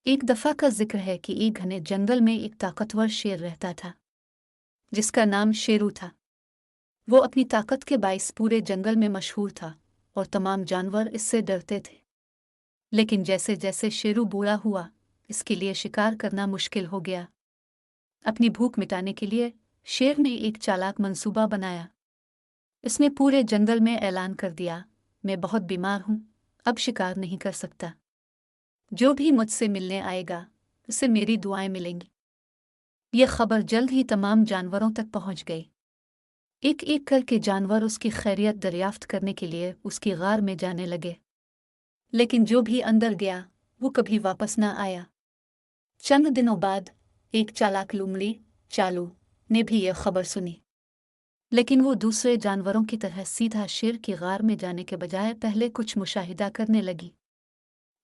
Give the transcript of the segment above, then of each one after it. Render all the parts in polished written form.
एक दफ़ा का जिक्र है कि एक घने जंगल में एक ताकतवर शेर रहता था जिसका नाम शेरू था। वो अपनी ताकत के बाइस पूरे जंगल में मशहूर था और तमाम जानवर इससे डरते थे। लेकिन जैसे जैसे शेरू बूढ़ा हुआ, इसके लिए शिकार करना मुश्किल हो गया। अपनी भूख मिटाने के लिए शेर ने एक चालाक मंसूबा बनाया। इसने पूरे जंगल में ऐलान कर दिया, मैं बहुत बीमार हूँ, अब शिकार नहीं कर सकता। जो भी मुझसे मिलने आएगा उसे मेरी दुआएं मिलेंगी। यह खबर जल्द ही तमाम जानवरों तक पहुंच गई। एक एक करके जानवर उसकी खैरियत दरियाफ्त करने के लिए उसकी गार में जाने लगे। लेकिन जो भी अंदर गया वो कभी वापस न आया। चंद दिनों बाद एक चालाक लुमड़ी चालू ने भी यह खबर सुनी। लेकिन वो दूसरे जानवरों की तरह सीधा शेर की गार में जाने के बजाय पहले कुछ मुशाहिदा करने लगी।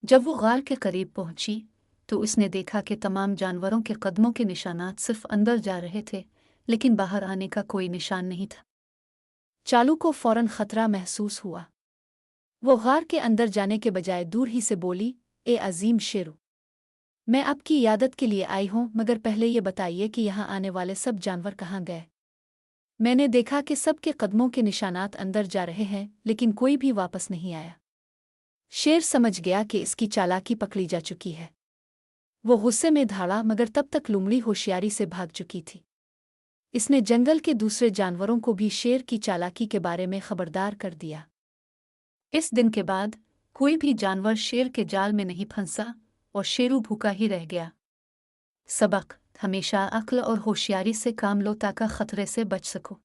जब वो गार के करीब पहुंची तो उसने देखा कि तमाम जानवरों के कदमों के निशानात सिर्फ अंदर जा रहे थे, लेकिन बाहर आने का कोई निशान नहीं था। चालू को फौरन खतरा महसूस हुआ। वो गार के अंदर जाने के बजाय दूर ही से बोली, ए अजीम शेरू, मैं आपकी इयादत के लिए आई हूं, मगर पहले ये बताइए कि यहाँ आने वाले सब जानवर कहाँ गए। मैंने देखा कि सबके कदमों के निशानात अंदर जा रहे हैं, लेकिन कोई भी वापस नहीं आया। शेर समझ गया कि इसकी चालाकी पकड़ी जा चुकी है। वो गुस्से में धाड़ा, मगर तब तक लुमड़ी होशियारी से भाग चुकी थी। इसने जंगल के दूसरे जानवरों को भी शेर की चालाकी के बारे में खबरदार कर दिया। इस दिन के बाद कोई भी जानवर शेर के जाल में नहीं फंसा और शेरू भूखा ही रह गया। सबक: हमेशा अक्ल और होशियारी से काम लो ताकि खतरे से बच सको।